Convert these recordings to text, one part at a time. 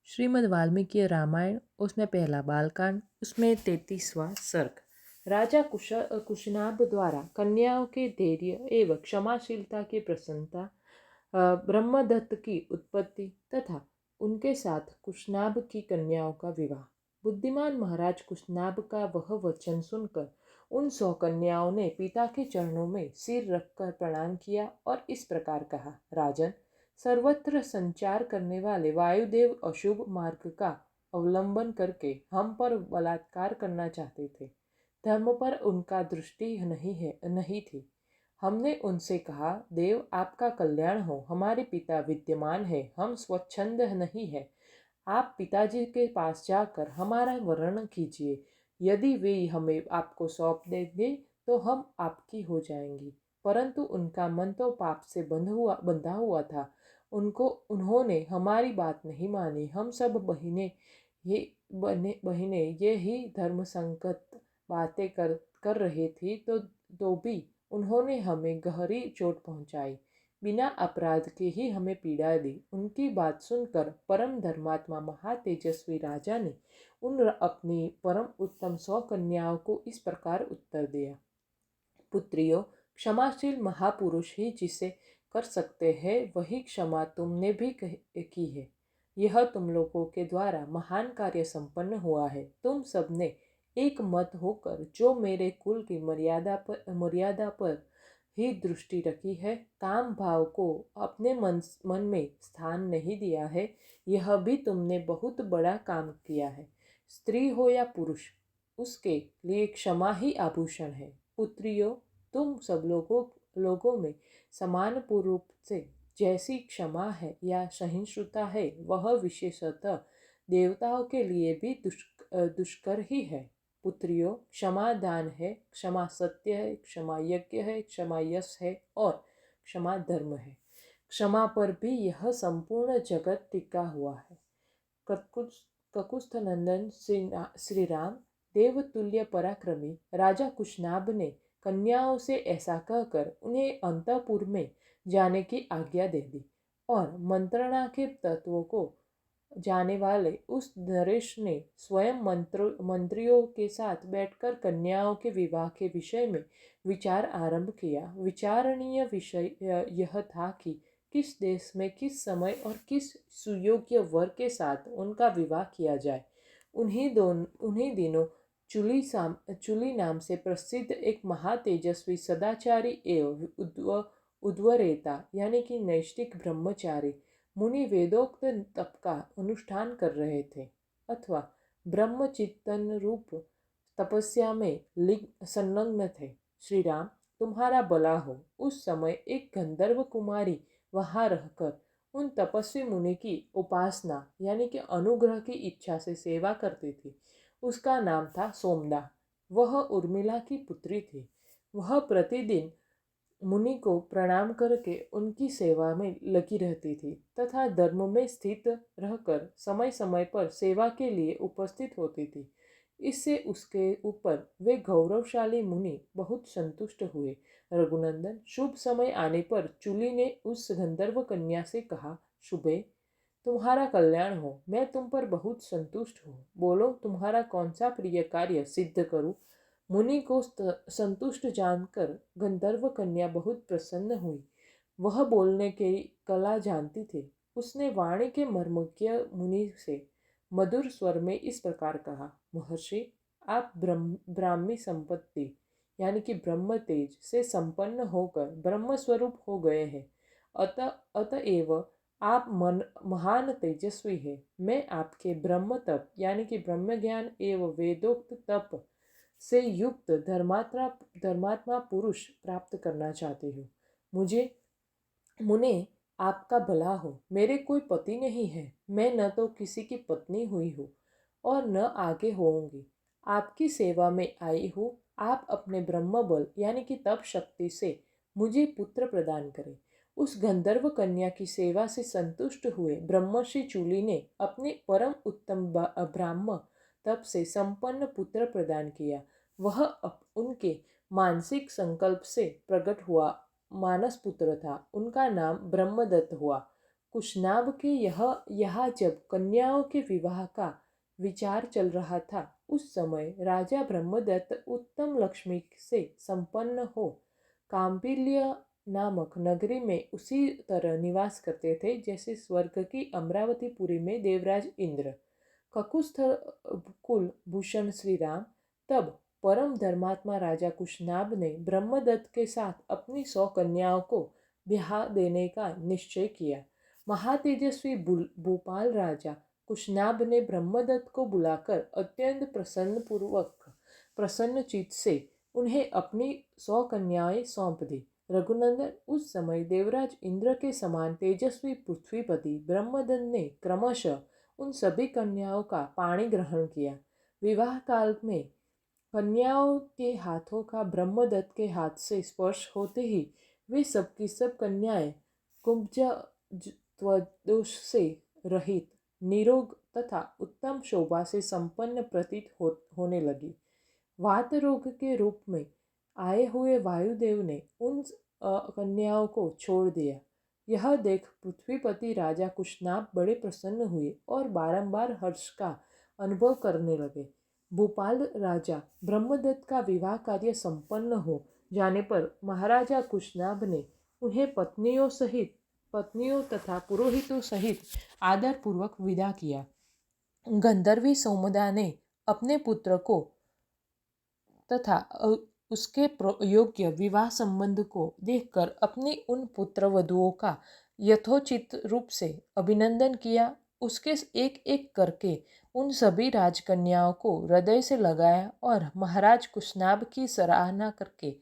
श्रीमद् वाल्मीकि रामायण, उसमें पहला बालकांड, उसमें 33वां सर्ग। राजा कुशनाभ द्वारा कन्याओं के धैर्य एवं क्षमाशीलता की प्रसन्नता, ब्रह्मदत्त की उत्पत्ति तथा उनके साथ कुशनाभ की कन्याओं का विवाह। बुद्धिमान महाराज कुशनाभ का वह वचन सुनकर उन 100 कन्याओं ने पिता के चरणों में सिर रखकर प्रणाम किया और इस प्रकार कहा, राजन, सर्वत्र संचार करने वाले वायुदेव अशुभ मार्ग का अवलंबन करके हम पर बलात्कार करना चाहते थे। धर्म पर उनका दृष्टि नहीं थी। हमने उनसे कहा, देव आपका कल्याण हो, हमारे पिता विद्यमान है, हम स्वच्छंद नहीं है। आप पिताजी के पास जाकर हमारा वर्णन कीजिए। यदि वे हमें आपको सौंप देंगे तो हम आपकी हो जाएंगी। परंतु उनका मन तो पाप से बंधा हुआ था। उन्होंने हमारी बात नहीं मानी। हम सब बहने ये ही धर्म संगत बातें कर रहे थे तो भी उन्होंने हमें गहरी चोट पहुंचाई। बिना अपराध के ही हमें पीड़ा दी। उनकी बात सुनकर परम धर्मात्मा महातेजस्वी राजा ने उन अपनी परम उत्तम 100 कन्याओं को इस प्रकार उत्तर दिया, पुत्रियों, क्षमाशील महापुरुष ही जिसे कर सकते हैं वही क्षमा तुमने भी की है। यह तुम लोगों के द्वारा महान कार्य संपन्न हुआ है। तुम सबने एक मत होकर जो मेरे कुल की मर्यादा पर ही दृष्टि रखी है, काम भाव को अपने मन में स्थान नहीं दिया है, यह भी तुमने बहुत बड़ा काम किया है। स्त्री हो या पुरुष, उसके लिए क्षमा ही आभूषण है। पुत्रियों, तुम सब लोगों में समान रूप से जैसी क्षमा है या सहिष्णुता है, वह विशेषतः देवताओं के लिए भी दुष्कर ही है। पुत्रियों, क्षमा दान है, क्षमा सत्य है, क्षमा यज्ञ है, क्षमा यश है और क्षमा धर्म है। क्षमा पर भी यह संपूर्ण जगत टिका हुआ है। ककुस्थ नंदन श्री राम, देवतुल्य पराक्रमी राजा कुशनाभ ने कन्याओं से ऐसा कहकर उन्हें अंतःपुर में जाने की आज्ञा दे दी और मंत्रणा के तत्वों को जाने वाले उस नरेश ने स्वयं मंत्रियों के साथ बैठकर कन्याओं के विवाह के विषय में विचार आरंभ किया। विचारणीय विषय यह था कि किस देश में किस समय और किस सुयोग्य वर के साथ उनका विवाह किया जाए। उन्हीं दिनों चुली नाम से प्रसिद्ध एक महातेजस्वी सदाचारी एवं उद्वरेता यानी कि नैष्ठिक ब्रह्मचारी मुनि वेदोक्त तप का अनुष्ठान कर रहे थे अथवा ब्रह्मचिंतन रूप तपस्या में संलग्न थे। श्री राम, तुम्हारा भला हो। उस समय एक गंधर्व कुमारी वहां रहकर उन तपस्वी मुनि की उपासना यानी कि अनुग्रह की इच्छा से सेवा करती थी। उसका नाम था सोमदा। वह उर्मिला की पुत्री थी। वह प्रतिदिन मुनि को प्रणाम करके उनकी सेवा में लगी रहती थी तथा धर्म में स्थित रहकर समय समय पर सेवा के लिए उपस्थित होती थी। इससे उसके ऊपर वे गौरवशाली मुनि बहुत संतुष्ट हुए। रघुनंदन, शुभ समय आने पर चुली ने उस गंधर्व कन्या से कहा, शुभे, तुम्हारा कल्याण हो, मैं तुम पर बहुत संतुष्ट हूँ। बोलो, तुम्हारा कौन सा प्रिय कार्य सिद्ध करूँ। मुनि को संतुष्ट जानकर गंधर्व कन्या बहुत प्रसन्न हुई। वह बोलने की कला जानती थी। उसने वाणी के मर्मज्ञ मुनि से मधुर स्वर में इस प्रकार कहा, महर्षि, आप ब्राह्मी संपत्ति यानी कि ब्रह्म तेज से संपन्न होकर ब्रह्म स्वरूप हो गए हैं। अतएव आप महान तेजस्वी है। मैं आपके ब्रह्म तप यानी कि ब्रह्म ज्ञान एवं वेदोक्त तप से युक्त धर्मात्मा पुरुष प्राप्त करना चाहती हूँ। मुने आपका भला हो। मेरे कोई पति नहीं है। मैं न तो किसी की पत्नी हुई हूँ और न आगे होऊंगी। आपकी सेवा में आई हूँ। आप अपने ब्रह्म बल यानी कि तप शक्ति से मुझे पुत्र प्रदान करें। उस गंधर्व कन्या की सेवा से संतुष्ट हुए ब्रह्मर्षि चूली ने अपने परम उत्तम ब्राह्म तप से संपन्न पुत्र प्रदान किया। वह उनके मानसिक संकल्प से प्रकट हुआ मानस पुत्र था। उनका नाम ब्रह्मदत्त हुआ। कुशनाभ के यहाँ जब कन्याओं के विवाह का विचार चल रहा था, उस समय राजा ब्रह्मदत्त उत्तम लक्ष्मी से संपन्न हो काम्पिल्य नामक नगरी में उसी तरह निवास करते थे जैसे स्वर्ग की अमरावतीपुरी में देवराज इंद्र। ककुस्थ कुल भूषण श्री राम तब परम धर्मात्मा राजा कुशनाभ ने ब्रह्मदत्त के साथ अपनी 100 कन्याओं को ब्याह देने का निश्चय किया। महातेजस्वी भूपाल राजा कुशनाभ ने ब्रह्मदत्त को बुलाकर अत्यंत प्रसन्न चित्त से उन्हें अपनी 100 कन्याएं सौंप दी। रघुनंदन, उस समय देवराज इंद्र के समान तेजस्वी पृथ्वीपति ब्रह्मदत्त ने क्रमशः उन सभी कन्याओं का पाणी ग्रहण किया। विवाह काल में कन्याओं के हाथों का ब्रह्मदत्त के हाथ से स्पर्श होते ही वे सब की सब कन्याएं कुब्ज से रहित, निरोग तथा उत्तम शोभा से संपन्न प्रतीत होने लगी। वात रोग के रूप में आए हुए वायुदेव ने उन कन्याओं को छोड़ दिया। यह देख पृथ्वीपति राजा कुशनाभ बड़े प्रसन्न हुए और बारंबार हर्ष का अनुभव करने लगे। भूपाल राजा ब्रह्मदत्त का विवाह कार्य संपन्न हो जाने पर महाराजा कुशनाभ ने उन्हें पत्नियों तथा पुरोहितों सहित आदरपूर्वक विदा किया। गंधर्वी सौमदा ने अपने पुत्र को तथा उसके योग्य विवाह संबंध को देखकर अपनी उन पुत्र वधुओं का यथोचित रूप से अभिनंदन किया। उसके एक एक करके उन सभी राजकन्याओं को हृदय से लगाया और महाराज कुशनाभ की सराहना करके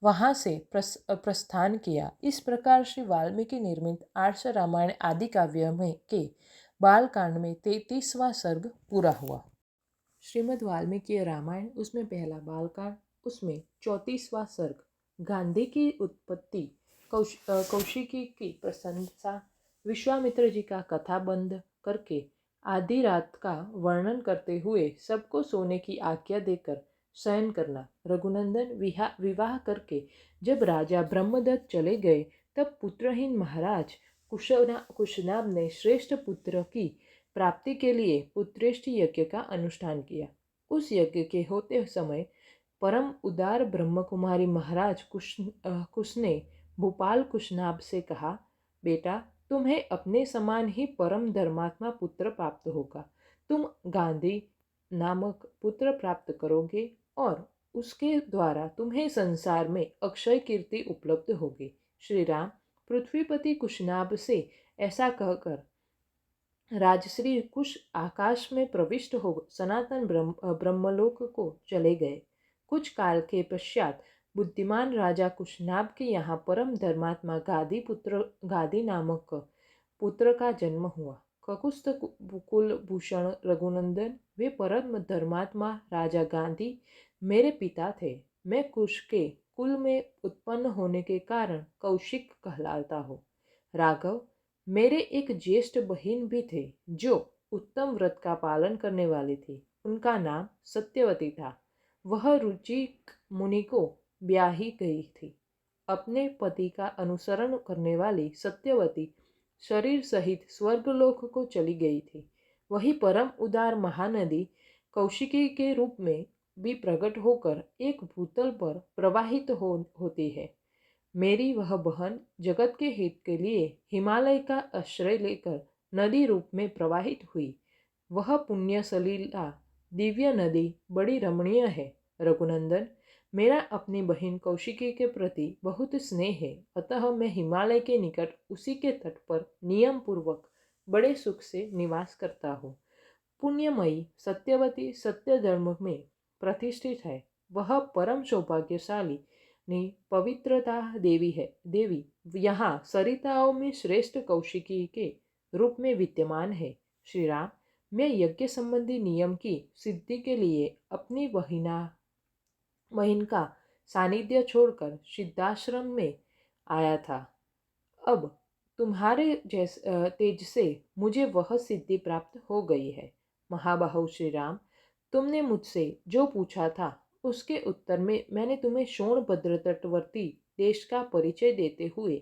वहाँ से प्रस्थान किया। इस प्रकार श्री वाल्मीकि निर्मित आर्ष रामायण आदि काव्य में के बालकांड में 33वां सर्ग पूरा हुआ। श्रीमद् वाल्मीकि रामायण, उसमें पहला बालकांड, उसमें 34वां सर्ग गांधी की उत्पत्ति, कौशिकी की प्रशंसा, विश्वामित्र जी का कथाबंध करके आधी रात का वर्णन करते हुए सबको सोने की आज्ञा देकर शयन करना। रघुनंदन, विवाह करके जब राजा ब्रह्मदत्त चले गए तब पुत्रहीन महाराज कुशनाभ ने श्रेष्ठ पुत्र की प्राप्ति के लिए पुत्रेष्टि यज्ञ का अनुष्ठान किया। उस यज्ञ के होते समय परम उदार ब्रह्मकुमारी महाराज कुश ने भूपाल कुशनाभ से कहा, बेटा, तुम्हें अपने समान ही परम धर्मात्मा पुत्र प्राप्त होगा। तुम गांधी नामक पुत्र प्राप्त करोगे और उसके द्वारा तुम्हें संसार में अक्षय कीर्ति उपलब्ध होगी। श्री राम पृथ्वीपति कुशनाभ से ऐसा कहकर राजश्री कुश आकाश में प्रविष्ट हो सनातन ब्रह्मलोक को चले गए। कुछ काल के पश्चात बुद्धिमान राजा कुशनाभ के यहाँ परम धर्मात्मा गादी नामक पुत्र का जन्म हुआ। ककुस्थ कुल भूषण रघुनंदन, वे परम धर्मात्मा राजा गांधी मेरे पिता थे। मैं कुश के कुल में उत्पन्न होने के कारण कौशिक कहलाता हूँ। राघव, मेरे एक ज्येष्ठ बहन भी थे जो उत्तम व्रत का पालन करने वाली थी। उनका नाम सत्यवती था। वह रुचिक मुनि को ब्याही गई थी। अपने पति का अनुसरण करने वाली सत्यवती शरीर सहित स्वर्गलोक को चली गई थी। वही परम उदार महानदी कौशिकी के रूप में भी प्रकट होकर एक भूतल पर प्रवाहित होती है। मेरी वह बहन जगत के हित के लिए हिमालय का आश्रय लेकर नदी रूप में प्रवाहित हुई। वह पुण्य सलीला दिव्य नदी बड़ी रमणीय है। रघुनंदन, मेरा अपनी बहन कौशिकी के प्रति बहुत स्नेह है, अतः मैं हिमालय के निकट उसी के तट पर नियम पूर्वक बड़े सुख से निवास करता हूँ। पुण्यमयी सत्यवती सत्य धर्म में प्रतिष्ठित है। वह परम सौभाग्यशाली पवित्रता देवी यहाँ सरिताओं में श्रेष्ठ कौशिकी के रूप में विद्यमान है। श्री राम, मैं यज्ञ संबंधी नियम की सिद्धि के लिए अपनी बहन का सानिध्य छोड़कर सिद्धाश्रम में आया था। अब तुम्हारे तेज से मुझे वह सिद्धि प्राप्त हो गई है। महाबाहु श्री राम, तुमने मुझसे जो पूछा था उसके उत्तर में मैंने तुम्हें सोनभद्र तटवर्ती देश का परिचय देते हुए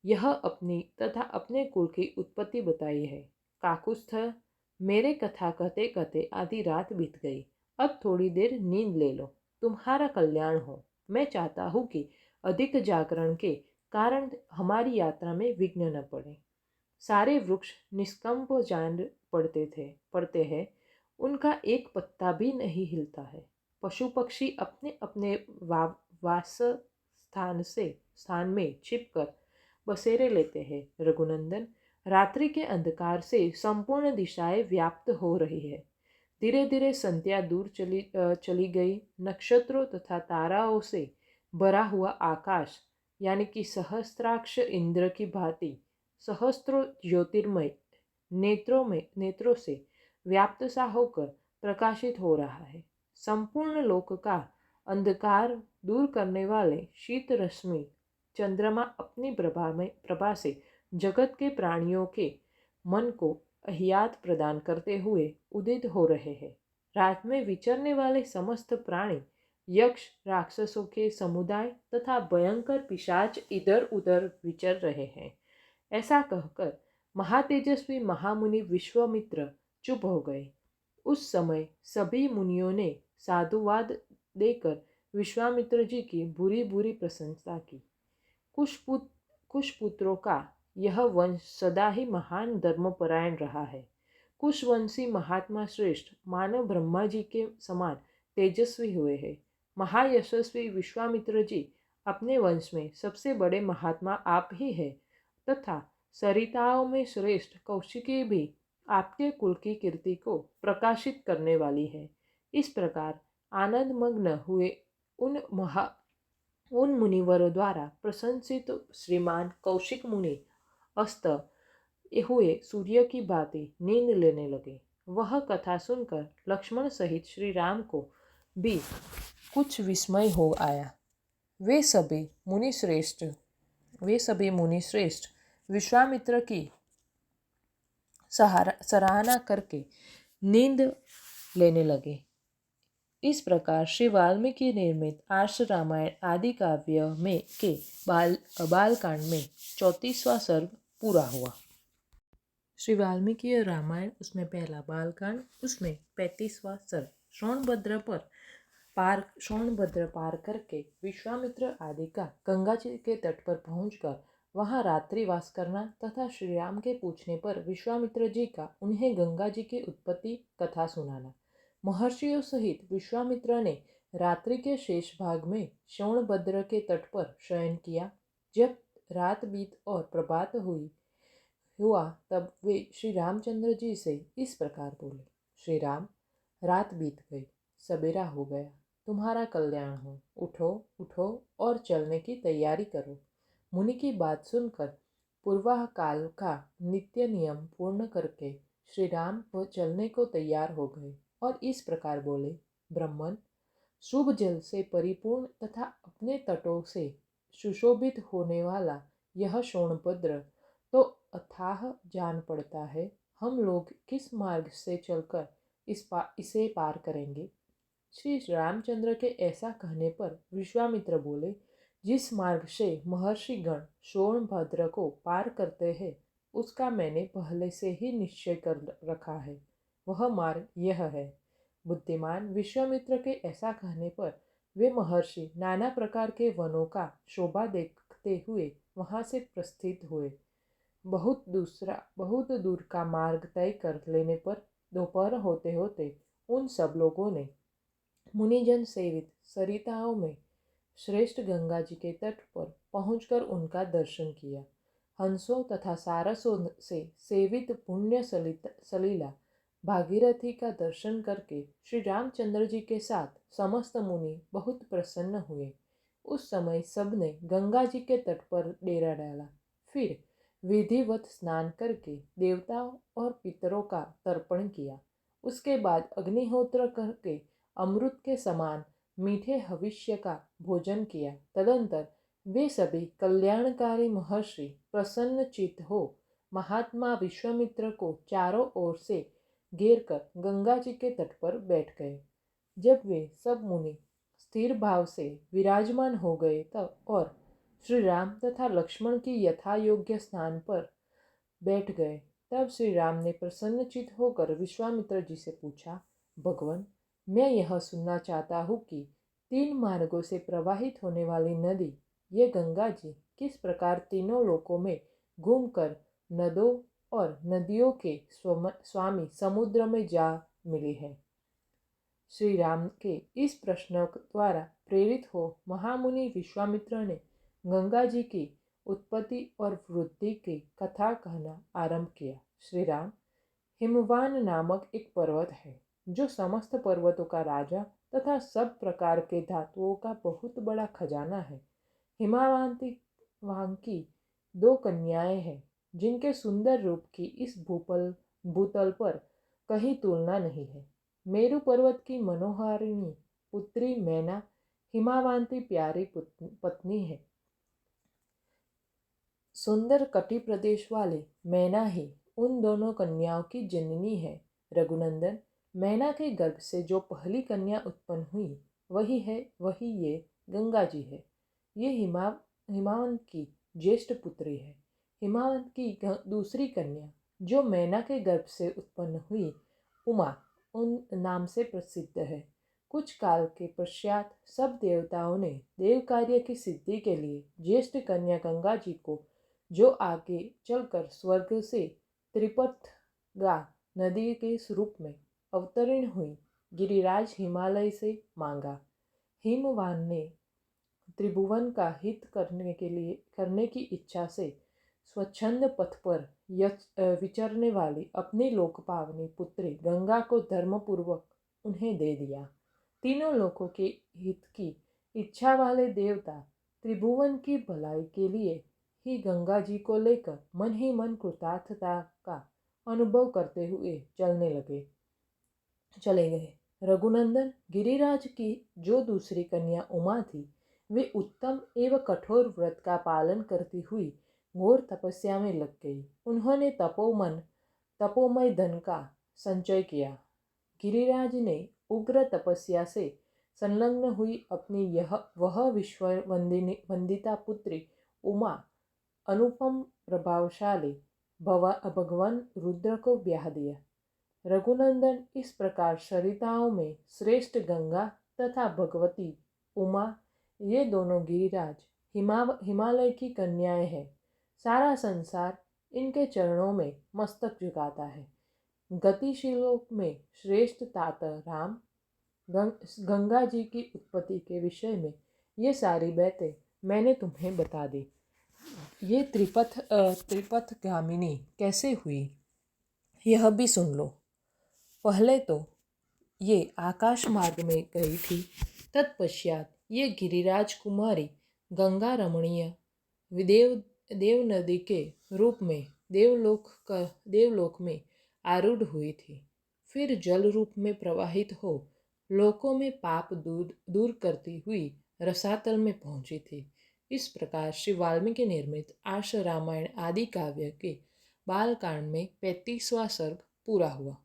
यह अपनी तथा अपने कुल की उत्पत्ति बताई है। काकुस्थ, मेरे कथा कहते कहते आधी रात बीत गई। अब थोड़ी देर नींद ले लो, तुम्हारा कल्याण हो। मैं चाहता हूँ कि अधिक जागरण के कारण हमारी यात्रा में विघ्न न पड़े। सारे वृक्ष निष्कंप जान पड़ते हैं, उनका एक पत्ता भी नहीं हिलता है। पशु पक्षी अपने अपने वास स्थान में छिपकर बसेरे लेते हैं। रघुनंदन, रात्रि के अंधकार से संपूर्ण दिशाएं व्याप्त हो रही है। धीरे धीरे संध्या दूर चली गई। नक्षत्रों तथा ताराओं से भरा हुआ आकाश यानी कि सहस्त्राक्ष इंद्र की भांति सहस्त्रों ज्योतिर्मय नेत्रों से व्याप्त सा होकर प्रकाशित हो रहा है। संपूर्ण लोक का अंधकार दूर करने वाले शीत रश्मि चंद्रमा अपनी प्रभा से जगत के प्राणियों के मन को अहियात प्रदान करते हुए उदित हो रहे हैं। रात में विचरने वाले समस्त प्राणी, यक्ष राक्षसों के समुदाय तथा भयंकर पिशाच इधर उधर विचर रहे हैं। ऐसा कहकर महातेजस्वी महामुनि विश्वामित्र चुप हो गए। उस समय सभी मुनियों ने साधुवाद देकर विश्वामित्र जी की बुरी बुरी प्रशंसा की। कुशपुत्रों का यह वंश सदा ही महान धर्मपरायण रहा है। कुशवंशी महात्मा श्रेष्ठ मानव ब्रह्मा जी के समान तेजस्वी हुए हैं। महायशस्वी विश्वामित्र जी अपने वंश में सबसे बड़े महात्मा आप ही हैं तथा सरिताओं में श्रेष्ठ कौशिकी भी आपके कुल की कीर्ति को प्रकाशित करने वाली है। इस प्रकार आनंद मग्न हुए उन मुनिवरों द्वारा प्रशंसित श्रीमान कौशिक मुनि अस्त हुए सूर्य की भांति नींद लेने लगे। वह कथा सुनकर लक्ष्मण सहित श्री राम को भी कुछ विस्मय हो आया। वे सभी मुनि श्रेष्ठ विश्वामित्र की सराहना करके नींद लेने लगे। इस प्रकार श्री वाल्मीकि निर्मित आर्ष रामायण आदि काव्य में के बालकांड में 34वां सर्ग पूरा हुआ। श्री वाल्मीकि रामायण उसमें पहला बालकांड, उसमें 35वां सर्ग। सोनभद्र पार करके विश्वामित्र आदि का गंगा जी के तट पर पहुंचकर वहां रात्रिवास करना तथा श्री राम के पूछने पर विश्वामित्र जी का उन्हें गंगा जी की उत्पत्ति कथा सुनाना। महर्षियों सहित विश्वामित्र ने रात्रि के शेष भाग में सोनभद्र के तट पर शयन किया। जब रात बीत और प्रभात हुआ तब वे श्री रामचंद्र जी से इस प्रकार बोले। श्री राम, रात बीत गई, सवेरा हो गया, तुम्हारा कल्याण हो। उठो उठो और चलने की तैयारी करो। मुनि की बात सुनकर पूर्वाह काल का नित्य नियम पूर्ण करके श्री राम वो चलने को तैयार हो गए और इस प्रकार बोले। ब्राह्मण, शुभ जल से परिपूर्ण तथा अपने तटों से सुशोभित होने वाला यह सोनभद्र तो अथाह जान पड़ता है। हम लोग किस मार्ग से चलकर इसे पार करेंगे? श्री रामचंद्र के ऐसा कहने पर विश्वामित्र बोले, जिस मार्ग से महर्षि गण सोनभद्र को पार करते हैं उसका मैंने पहले से ही निश्चय कर रखा है। वह मार्ग यह है। बुद्धिमान विश्वामित्र के ऐसा कहने पर वे महर्षि नाना प्रकार के वनों का शोभा देखते हुए वहां से प्रस्थित हुए। बहुत दूर का मार्ग तय कर लेने पर दोपहर होते होते उन सब लोगों ने मुनिजन सेवित सरिताओं में श्रेष्ठ गंगा जी के तट पर पहुंचकर उनका दर्शन किया। हंसों तथा सारसों से सेवित पुण्य सलीला भागीरथी का दर्शन करके श्री रामचंद्र जी के साथ समस्त मुनि बहुत प्रसन्न हुए। उस समय सबने गंगा जी के तट पर डेरा डाला। फिर विधिवत स्नान करके देवताओं और पितरों का तर्पण किया। उसके बाद अग्निहोत्र करके अमृत के समान मीठे हविष्य का भोजन किया। तदंतर वे सभी कल्याणकारी महर्षि प्रसन्न चित्त हो महात्मा विश्वामित्र को चारों ओर से घेर कर गंगा जी के तट पर बैठ गए। जब वे सब मुनि स्थिर भाव से विराजमान हो गए तब और श्री राम तथा लक्ष्मण की यथा योग्य स्थान पर बैठ गए। तब श्री राम ने प्रसन्नचित होकर विश्वामित्र जी से पूछा, भगवान, मैं यह सुनना चाहता हूँ कि 3 मार्गों से प्रवाहित होने वाली नदी, ये गंगा जी, किस प्रकार तीनों लोकों में घूमकर नदों और नदियों के स्वामी समुद्र में जा मिली है। श्री राम के इस प्रश्न द्वारा प्रेरित हो महामुनि विश्वामित्र ने गंगा जी की उत्पत्ति और वृद्धि की कथा कहना आरंभ किया। श्री राम, हिमवान नामक एक पर्वत है जो समस्त पर्वतों का राजा तथा सब प्रकार के धातुओं का बहुत बड़ा खजाना है। हिमावंती वहां की 2 कन्याएं हैं जिनके सुंदर रूप की इस भूतल पर कहीं तुलना नहीं है। मेरु पर्वत की मनोहारिणी पुत्री मैना हिमावंती प्यारी पत्नी है। सुंदर कटी प्रदेश वाली मैना ही उन दोनों कन्याओं की जननी है। रघुनंदन, मैना के गर्भ से जो पहली कन्या उत्पन्न हुई वही ये गंगा जी है। ये हिमावंत की ज्येष्ठ पुत्री है। हिमावंत की दूसरी कन्या जो मैना के गर्भ से उत्पन्न हुई उमा उन नाम से प्रसिद्ध है। कुछ काल के पश्चात सब देवताओं ने देव कार्य की सिद्धि के लिए ज्येष्ठ कन्या गंगा जी को, जो आगे चलकर स्वर्ग से त्रिपथगा नदी के रूप में अवतरण हुई, गिरिराज हिमालय से मांगा। हिमवान ने त्रिभुवन का हित करने की इच्छा से स्वच्छंद पथ पर विचरने वाली अपनी लोकपावनी पुत्री गंगा को धर्मपूर्वक उन्हें दे दिया। तीनों लोकों के हित की इच्छा वाले देवता त्रिभुवन की भलाई के लिए ही गंगा जी को लेकर मन ही मन कृतार्थता का अनुभव करते हुए चले गए। रघुनंदन, गिरिराज की जो दूसरी कन्या उमा थी, वे उत्तम एवं कठोर व्रत का पालन करती हुई घोर तपस्या में लग गई। उन्होंने तपोमय धन का संचय किया। गिरिराज ने उग्र तपस्या से संलग्न हुई अपनी वह विश्व वंदिता पुत्री उमा अनुपम प्रभावशाली भगवान रुद्र को ब्याह दिया। रघुनंदन, इस प्रकार सरिताओं में श्रेष्ठ गंगा तथा भगवती उमा, ये दोनों गिरिराज हिमालय की कन्याएं हैं। सारा संसार इनके चरणों में मस्तक झुकाता है। गतिशीलों में श्रेष्ठ तात राम गंगा जी की उत्पत्ति के विषय में ये सारी बातें मैंने तुम्हें बता दी। ये त्रिपथगामिनी कैसे हुई, यह भी सुन लो। पहले तो ये आकाश मार्ग में गई थी। तत्पश्चात ये गिरिराज कुमारी गंगा रमणीय देव नदी के रूप में देवलोक में आरूढ़ हुई थी। फिर जल रूप में प्रवाहित हो लोकों में पाप दूर करती हुई रसातल में पहुंची थी। इस प्रकार श्री वाल्मीकि निर्मित आर्ष रामायण आदि काव्य के बालकांड में 35वां सर्ग पूरा हुआ।